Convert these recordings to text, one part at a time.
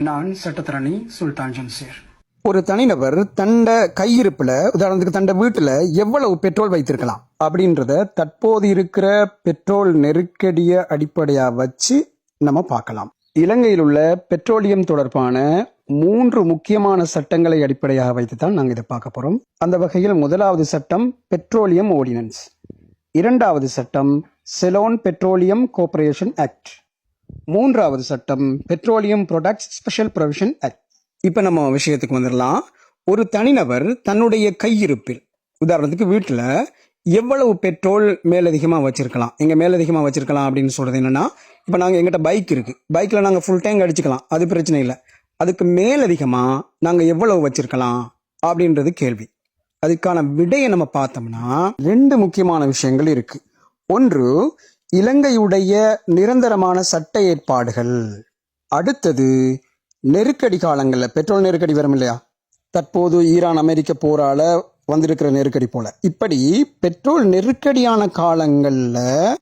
நான் சட்டத்தரணி சுல்தான் ஜம்சீர். ஒரு தனிநபர் தண்ட கையிருப்புல, உதாரணத்துக்கு தண்ட வீட்டுல எவ்வளவு பெட்ரோல் வைத்திருக்கலாம் அப்படின்றத தற்போது இருக்கிற பெட்ரோல் நெருக்கடியை அடிப்படையா வச்சு நம்ம பார்க்கலாம். இலங்கையில் உள்ள பெட்ரோலியம் தொடர்பான 3 முக்கியமான சட்டங்களை அடிப்படையாக வைத்துதான் நாங்கள் இதை பார்க்க போறோம். அந்த வகையில் முதலாவது சட்டம் பெட்ரோலியம் ஆர்டினன்ஸ், இரண்டாவது சட்டம் செலோன் பெட்ரோலியம் கார்ப்பரேஷன் ஆக்ட், மூன்றாவது சட்டம் petroleum products special provision act. இப்ப நம்ம விஷயத்துக்கு வந்துடலாம். ஒரு தனிநபர் தன்னுடைய கையிருப்பில், உதாரணத்துக்கு வீட்டுல எவ்வளவு பெட்ரோல் மேலதிகமா வச்சிருக்கலாம். எங்க மேலதிகமா வச்சிருக்கலாம் அப்படின்னு சொல்றது என்னன்னா, இப்ப நாங்க எங்கிட்ட பைக் இருக்கு, பைக்ல நாங்க ஃபுல் டேங்க் அடிச்சுக்கலாம், அது பிரச்சனை இல்லை. அதுக்கு மேலதிகமா நாங்க எவ்வளவு வச்சிருக்கலாம் அப்படின்றது கேள்வி. அதுக்கான விடையை நம்ம பார்த்தோம்னா 2 முக்கியமான விஷயங்கள் இருக்கு. ஒன்று, இலங்கையுடைய நிரந்தரமான சட்ட ஏற்பாடுகள். அடுத்தது, நெருக்கடி காலங்கள்ல பெட்ரோல் நெருக்கடி வரும் இல்லையா, தற்போது ஈரான் அமெரிக்க போரால வந்திருக்கிற நெருக்கடி போல, இப்படி பெட்ரோல் நெருக்கடியான காலங்கள்ல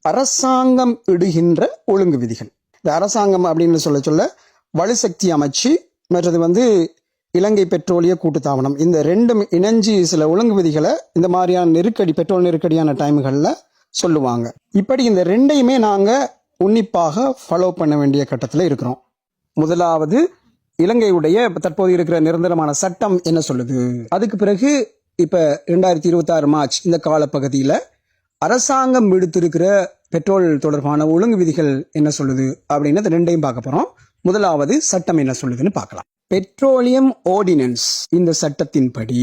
அரசாங்கம் இடுகின்ற ஒழுங்கு விதிகள். இந்த அரசாங்கம் அப்படின்னு சொல்ல வலுசக்தி அமைச்சு, மற்றது இலங்கை பெட்ரோலிய கூட்டுத்தாபனம், இந்த 2ம் இணைஞ்சு சில ஒழுங்கு விதிகளை இந்த மாதிரியான நெருக்கடி, பெட்ரோல் நெருக்கடியான டைம்கள்ல சொல்லுவாங்க. இப்படி இந்த 2யுமே நாங்க உன்னிப்பாக ஃபாலோ பண்ண வேண்டிய கட்டத்தில் இருக்கிறோம். முதலாவது, இலங்கையுடைய தற்போது இருக்கிற நிரந்தரமான சட்டம் என்ன சொல்லுது. அதுக்கு பிறகு இப்ப 2026 மார்ச் இந்த காலப்பகுதியில் அரசாங்கம் விடுத்திருக்கிற பெட்ரோல் தொடர்பான ஒழுங்கு விதிகள் என்ன சொல்லுது அப்படின்னு 2யும் பார்க்க போறோம். முதலாவது சட்டம் என்ன சொல்லுதுன்னு பார்க்கலாம். பெட்ரோலியம் ஆர்டினன்ஸ், இந்த சட்டத்தின்படி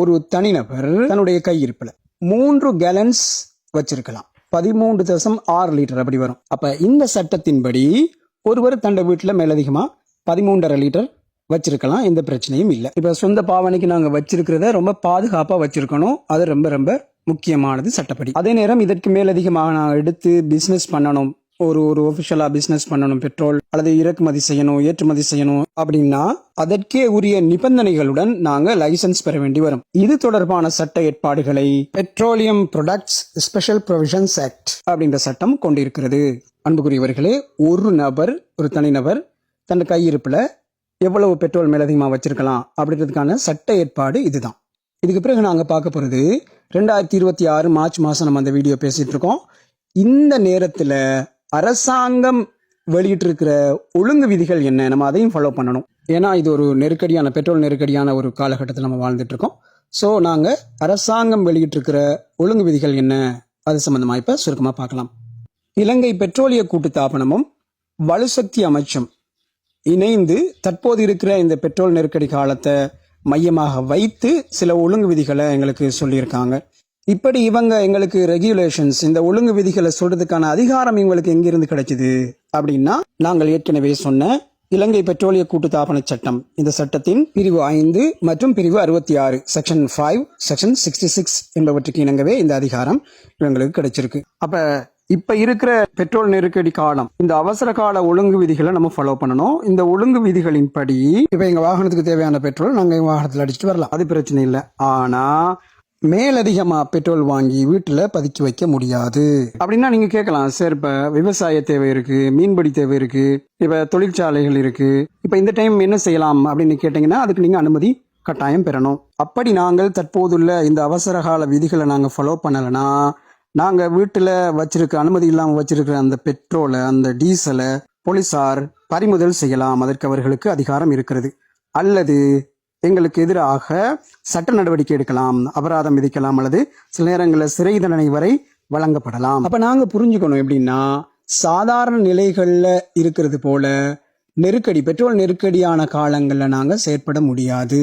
ஒரு தனிநபர் தன்னுடைய கையிருப்புல 3 கேலன்ஸ் வச்சிருக்கலாம், 13.6 லிட்டர் அப்படி வரும். அப்ப இந்த சட்டத்தின்படி ஒருவர் தன்னுடைய வீட்டுல மேலதிகமா 13.5 லிட்டர் வச்சிருக்கலாம், எந்த பிரச்சனையும் இல்லை. இப்ப சொந்த பாவனைக்கு நாங்க வச்சிருக்கிறத ரொம்ப பாதுகாப்பா வச்சிருக்கணும், அது ரொம்ப ரொம்ப முக்கியமானது சட்டப்படி. அதே நேரம் இதற்கு மேலதிகமாக நான் எடுத்து பிசினஸ் பண்ணணும், ஒரு ஒபிஷியலா பிசினஸ் பண்ணணும், பெட்ரோல் அல்லது இறக்குமதி செய்யணும், ஏற்றுமதி செய்யணும் அப்படின்னா அதற்கே உரிய நிபந்தனைகளுடன் நாங்க லைசன்ஸ் பெற வேண்டி வரும். இது தொடர்பான சட்ட ஏற்பாடுகளை petroleum products special provisions act அப்படின்ற சட்டம் கொண்டிருக்கிறது. அன்புக்குரியவர்களே, ஒரு தனிநபர் தன் கையிருப்புல எவ்வளவு பெட்ரோல் மேலதிகமா வச்சிருக்கலாம் அப்படின்றதுக்கான சட்ட ஏற்பாடு இதுதான். இதுக்கு பிறகு நாங்க பார்க்க போறது 2026 மார்ச் மாசம் நம்ம அந்த வீடியோ பேசிட்டு இருக்கோம். இந்த நேரத்துல அரசாங்கம் வெளியிட்டிருக்கிற ஒழுங்கு விதிகள் என்ன, நம்ம அதையும் ஃபாலோ பண்ணணும். ஏன்னா இது ஒரு நெருக்கடியான, பெட்ரோல் நெருக்கடியான ஒரு காலகட்டத்தில் நம்ம வாழ்ந்துட்டு இருக்கோம். ஸோ நாங்க அரசாங்கம் வெளியிட்டிருக்கிற ஒழுங்கு விதிகள் என்ன, அது சம்பந்தமா இப்ப சுருக்கமா பார்க்கலாம். இலங்கை பெட்ரோலிய கூட்டுத்தாபனமும் வலுசக்தி அமைச்சும் இணைந்து தற்போது இருக்கிற இந்த பெட்ரோல் நெருக்கடி காலத்தை மையமாக வைத்து சில ஒழுங்கு விதிகளை எங்களுக்கு சொல்லியிருக்காங்க. இப்படி இவங்க எங்களுக்கு ரெகுலேஷன்ஸ், இந்த ஒழுங்கு விதிகளை சொல்றதுக்கான அதிகாரம் இவங்களுக்கு எங்கிருந்து கிடைச்சது அப்படின்னா, நாங்கள் ஏற்கனவே சொன்ன இலங்கை பெட்ரோலிய கூட்டுத்தாபன சட்டம், இந்த சட்டத்தின் பிரிவு 5 மற்றும் பிரிவு 66 செக்ஷன் 5 செக்ஷன் 66 என்பவற்றுக்கு இணங்கவே இந்த அதிகாரம் இவங்களுக்கு கிடைச்சிருக்கு. அப்ப இப்ப இருக்கிற பெட்ரோல் நெருக்கடி காலம், இந்த அவசர கால ஒழுங்கு விதிகளை நம்ம ஃபாலோ பண்ணணும். இந்த ஒழுங்கு விதிகளின் படி இப்ப எங்க வாகனத்துக்கு தேவையான பெட்ரோல் நாங்க எங்க வாகனத்தில் அடிச்சுட்டு வரலாம், அது பிரச்சனை இல்லை. ஆனா மேலதிகமா பெட்ரோல் வாங்கி வீட்டுல பதுக்கி வைக்க முடியாது. அப்படின்னா நீங்க கேட்கலாம், சார் இப்ப விவசாய தேவை இருக்கு, மீன்பிடி தேவை இருக்கு, இப்ப தொழிற்சாலைகள் இருக்கு, இப்ப இந்த டைம் என்ன செய்யலாம் அப்படின்னு கேட்டீங்கன்னா அதுக்கு நீங்க அனுமதி கட்டாயம் பெறணும். அப்படி நாங்கள் தற்போதுள்ள இந்த அவசர கால விதிகளை நாங்க ஃபாலோ பண்ணலைன்னா நாங்க வீட்டுல வச்சிருக்க, அனுமதி இல்லாம வச்சிருக்கிற அந்த பெட்ரோலை, அந்த டீசலை போலீசார் பறிமுதல் செய்யலாம், அதற்கு அவர்களுக்கு அதிகாரம் இருக்கிறது. அல்லது எங்களுக்கு எதிராக சட்ட நடவடிக்கை எடுக்கலாம், அபராதம் விதிக்கலாம், அல்லது சில நேரங்களில் சிறை தண்டனை வரை வழங்கப்படலாம். அப்ப நாங்க புரிஞ்சுக்கணும் எப்படின்னா, சாதாரண நிலைகள்ல இருக்கிறது போல பெட்ரோல் நெருக்கடியான காலங்கள்ல நாங்க செயற்பட முடியாது.